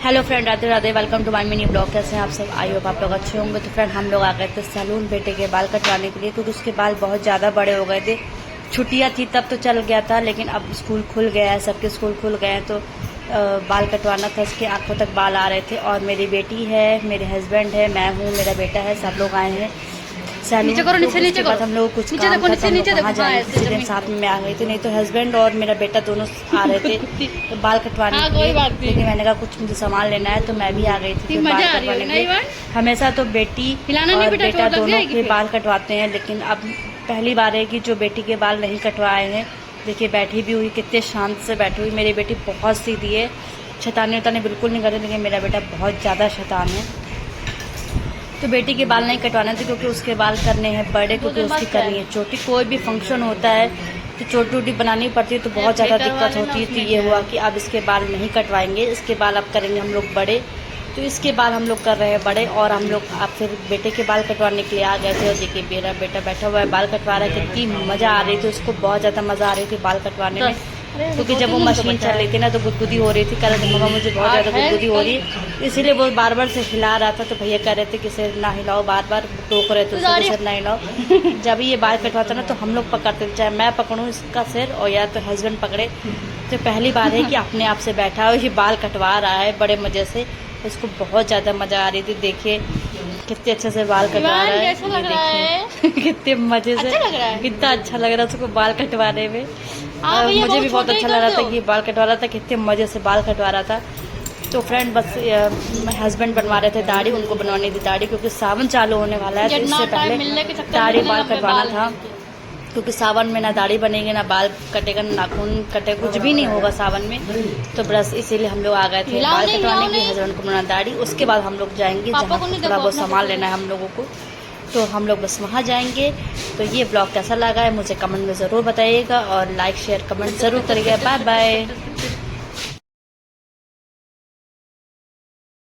Hello friend, Radhe Radhe. Welcome to my mini blog. कैसे हैं आप सब? आई होप आप लोग अच्छे होंगे। तो फ्रेंड, हम लोग आ गए थे सैलून बेटे के बाल कटवाने के लिए, क्योंकि उसके बाल बहुत ज़्यादा बड़े हो गए थे। छुट्टियां थी तब तो चल गया था, लेकिन अब स्कूल खुल गया है, सबके स्कूल खुल गए हैं, तो बाल कटवाना था। उसके आंखों तक बाल आ रहे थे। और मेरी बेटी है, मेरे हस्बैंड है, मैं हूँ, मेरा बेटा है, सब लोग आए हैं सैलून। नीचे करो, नीचे नीचे करो। हम लोग कुछ नीचे काम देखो, था, नीचे तो हम लोग नीचे वहाँ देखो। हाँ, जाने ऐसे किसी दिन जमीन साथ में मैं आ गई थी, नहीं तो हस्बैंड और मेरा बेटा दोनों आ रहे थे तो बाल कटवाने हाँ, के कोई लिए। बात नहीं। लेकिन मैंने कहा कुछ मुझे सामान लेना है, तो मैं भी आ गई थी फिर मजा बाल आ रही कटवाने है के नहीं लिए। बात? हमेशा तो बेटी हिलाना नहीं और बेटा, बेटा चोट लग दोनों जाएगी के फिर। बाल कटवाते हैं, लेकिन अब पहली बार है कि जो बेटी के बाल नहीं कटवाए हैं। देखिए, बैठी भी हुई, कितने शांत से बैठी हुई। मेरी बेटी बहुत सीधी है, शैतानी उतानी बिल्कुल नहीं करती, लेकिन मेरा बेटा बहुत ज़्यादा शैतान है। तो बेटी के बाल नहीं कटवाने थे, क्योंकि उसके बाल करने हैं बड़े, क्योंकि उसकी करनी है छोटी। कोई भी फंक्शन होता है तो छोटी छोटी बनानी पड़ती है, तो बहुत ज़्यादा दिक्कत होती है। तो ये हुआ कि अब इसके बाल नहीं कटवाएंगे, इसके बाल अब करेंगे हम लोग बड़े। तो इसके बाल हम लोग कर रहे हैं बड़े, और हम लोग अब फिर बेटे के बाल कटवाने के लिए आ गए थे। और देखिए, मेरा बेटा बैठा हुआ है, बाल कटवा रहा है। कितनी मज़ा आ रही थी उसको, बहुत ज़्यादा मज़ा आ रही थी बाल कटवाने में। क्योंकि जब वो मशीन चल रही थी ना, तो गुदगुदी हो रही थी। कह रहे थे मम्मा मुझे बहुत ज़्यादा गुदगुदी हो रही है, इसीलिए वो बार बार से हिला रहा था। तो भैया कह रहे थे कि सिर ना हिलाओ, बार बार टोक रहे थे उसको, सिर ना हिलाओ। जब ये बाल कटवाता ना, तो हम लोग पकड़ते थे, चाहे मैं पकड़ूँ इसका सिर और या तो हस्बैंड पकड़े। तो पहली बार है कि अपने आप से बैठा है, ये बाल कटवा रहा है बड़े मज़े से। उसको बहुत ज़्यादा मज़ा आ रही थी। देखिए कितने अच्छे से बाल कटवा रहा है, कैसा लग रहा है? कितने मज़े से, अच्छा लग रहा है? कितना अच्छा लग रहा है उसको बाल कटवाने में। भैया मुझे भी बहुत छोटा ही अच्छा कर लग रहा दो। था कि बाल कटवा रहा था, कितने मज़े से बाल कटवा रहा था। तो फ्रेंड, बस हस्बैंड बनवा रहे थे दाढ़ी, उनको बनवानी थी दाढ़ी, क्योंकि सावन चालू होने वाला है। तो इससे पहले दाढ़ी बाल कटवाना था, क्योंकि सावन में ना दाढ़ी बनेगी, ना बाल कटेगा, ना नाखून कटे, कुछ भी नहीं होगा सावन में। तो बस इसीलिए हम लोग आ गए थे बाल कटवाने के लिए, हस्बैंड को बनाना दाढ़ी। उसके बाद हम लोग जाएंगे जहाँ थोड़ा बहुत सामान लेना है हम लोगों को, तो हम लोग बस वहाँ जाएंगे। तो ये ब्लॉग कैसा लगा है मुझे कमेंट में ज़रूर बताइएगा, और लाइक शेयर कमेंट ज़रूर करिएगा। Bye bye.